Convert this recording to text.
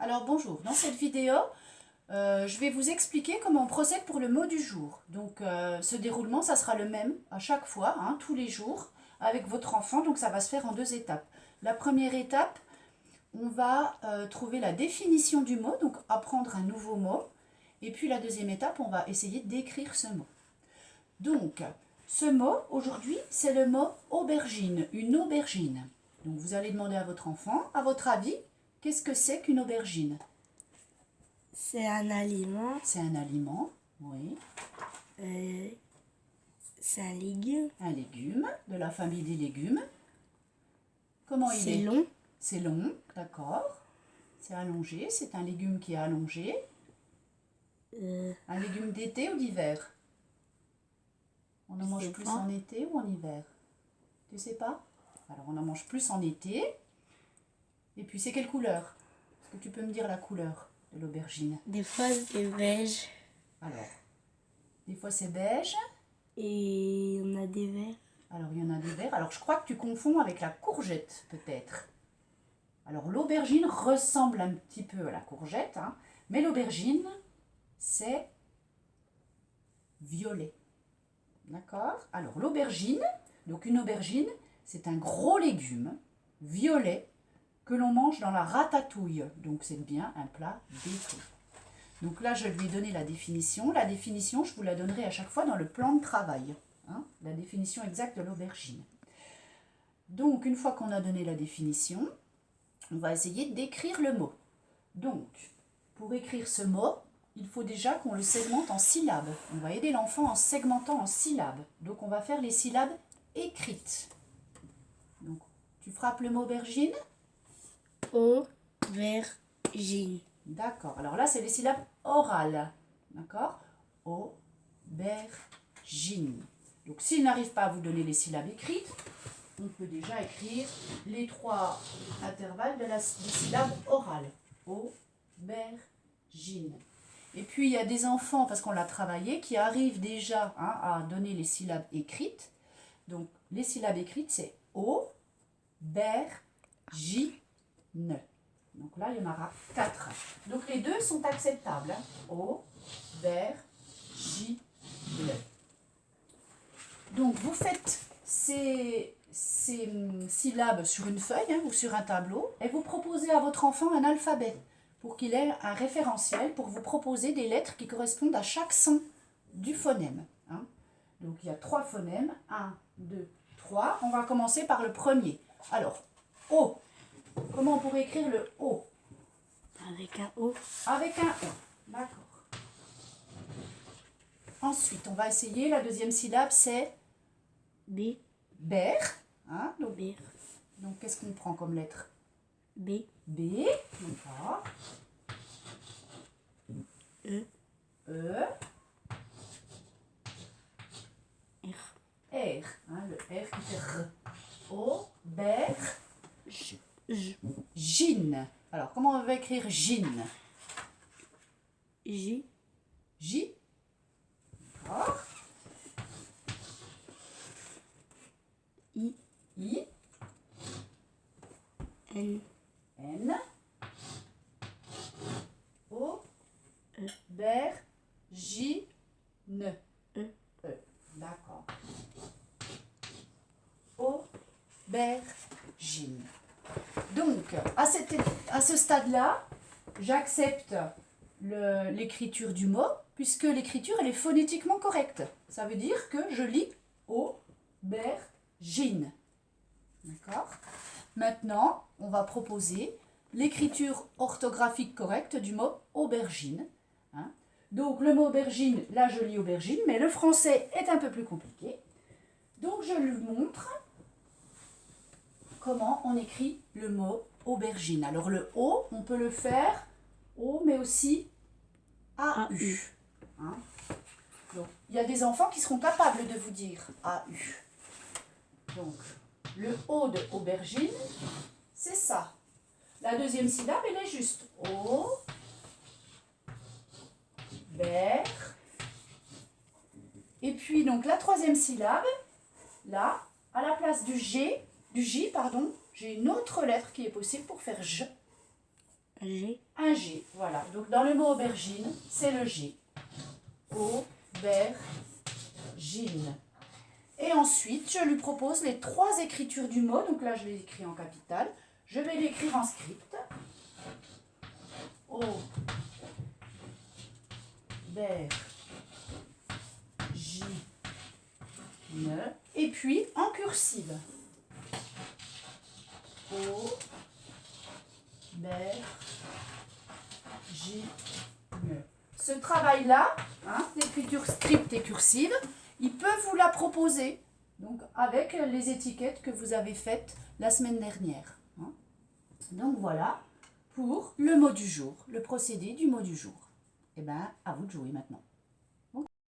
Alors bonjour, dans cette vidéo, je vais vous expliquer comment on procède pour le mot du jour. Donc ce déroulement, ça sera le même à chaque fois, hein, tous les jours, avec votre enfant. Donc ça va se faire en deux étapes. La première étape, on va trouver la définition du mot, donc apprendre un nouveau mot. Et puis la deuxième étape, on va essayer d'écrire ce mot. Donc, ce mot, aujourd'hui, c'est le mot aubergine, une aubergine. Donc vous allez demander à votre enfant, à votre avis, qu'est-ce que c'est qu'une aubergine? C'est un aliment, C'est un aliment, oui. c'est un légume, Un légume, de la famille des légumes. Comment il c'est est? long, C'est long, d'accord. C'est allongé, c'est un légume qui est allongé. Un légume d'été ou d'hiver? On en mange sais plus pas. en été ou en hiver? Tu sais pas? Alors on en mange plus en été. Et puis c'est quelle couleur? Est-ce que tu peux me dire la couleur de l'aubergine? des fois c'est beige Alors, des fois c'est beige. et on a des verts. Alors il y en a des verts. Alors je crois que tu confonds avec la courgette peut-être. Alors l'aubergine ressemble un petit peu à la courgette, hein, mais l'aubergine c'est violet. D'accord? Alors l'aubergine, donc une aubergine, c'est un gros légume violet que l'on mange dans la ratatouille. Donc c'est bien un plat d'été. Donc là, je lui ai donné la définition. La définition, je vous la donnerai à chaque fois dans le plan de travail. Hein, la définition exacte de l'aubergine. Donc, une fois qu'on a donné la définition, on va essayer d'écrire le mot. Donc, pour écrire ce mot, il faut déjà qu'on le segmente en syllabes. On va aider l'enfant en segmentant en syllabes. Donc, on va faire les syllabes écrites. Donc, tu frappes le mot aubergine. Aubergine. D'accord. Alors là, c'est les syllabes orales. D'accord? Aubergine. Donc, s'il n'arrive pas à vous donner les syllabes écrites, on peut déjà écrire les trois intervalles des syllabes orales. Aubergine. Et puis, il y a des enfants, parce qu'on l'a travaillé, qui arrivent déjà à donner les syllabes écrites. Donc, les syllabes écrites, c'est aubergine. Donc là, il y en aura 4. Donc les deux sont acceptables. Hein. Aubergine. Donc vous faites ces syllabes sur une feuille, hein, ou sur un tableau et vous proposez à votre enfant un alphabet pour qu'il ait un référentiel pour vous proposer des lettres qui correspondent à chaque son du phonème. Hein. Donc il y a 3 phonèmes. 1, 2, 3. On va commencer par le premier. Alors, O. Comment on pourrait écrire le O? Avec un O. Avec un O. D'accord. Ensuite, on va essayer. La deuxième syllabe, c'est B. ber. Hein, B. donc qu'est-ce qu'on prend comme lettre? B. B. D'accord. E. E. R. R. Hein, le R qui fait R. O. Ber. J. Gine. Alors, comment on va écrire gine? J. J. D'accord. I. I. N. N. O. E. Ber. J. Ne. E. E. D'accord. Aubergine. Donc, à ce stade-là, j'accepte l'écriture du mot, puisque l'écriture, elle est phonétiquement correcte. Ça veut dire que je lis aubergine. D'accord? Maintenant, on va proposer l'écriture orthographique correcte du mot aubergine. Hein? Donc, le mot aubergine, là, je lis aubergine, mais le français est un peu plus compliqué. Donc, je lui montre comment on écrit le mot aubergine. Alors le O, on peut le faire O, mais aussi AU. Hein? Donc, il y a des enfants qui seront capables de vous dire AU. Donc, le O de aubergine, c'est ça. La deuxième syllabe, elle est juste O, ber. Et puis, donc, la troisième syllabe, là, à la place du J, pardon, j'ai une autre lettre qui est possible pour faire J. G. Un un G. Voilà. Donc dans le mot aubergine, c'est le G. Aubergine. Et ensuite, je lui propose les 3 écritures du mot. Donc là, je l'ai écrit en capital. Je vais l'écrire en script. Aubergine. Et puis en cursive. Aubergine. Ce travail-là, d'écriture script et cursive, il peut vous la proposer, donc avec les étiquettes que vous avez faites la semaine dernière. Donc voilà pour le mot du jour, le procédé du mot du jour. Et bien, à vous de jouer maintenant.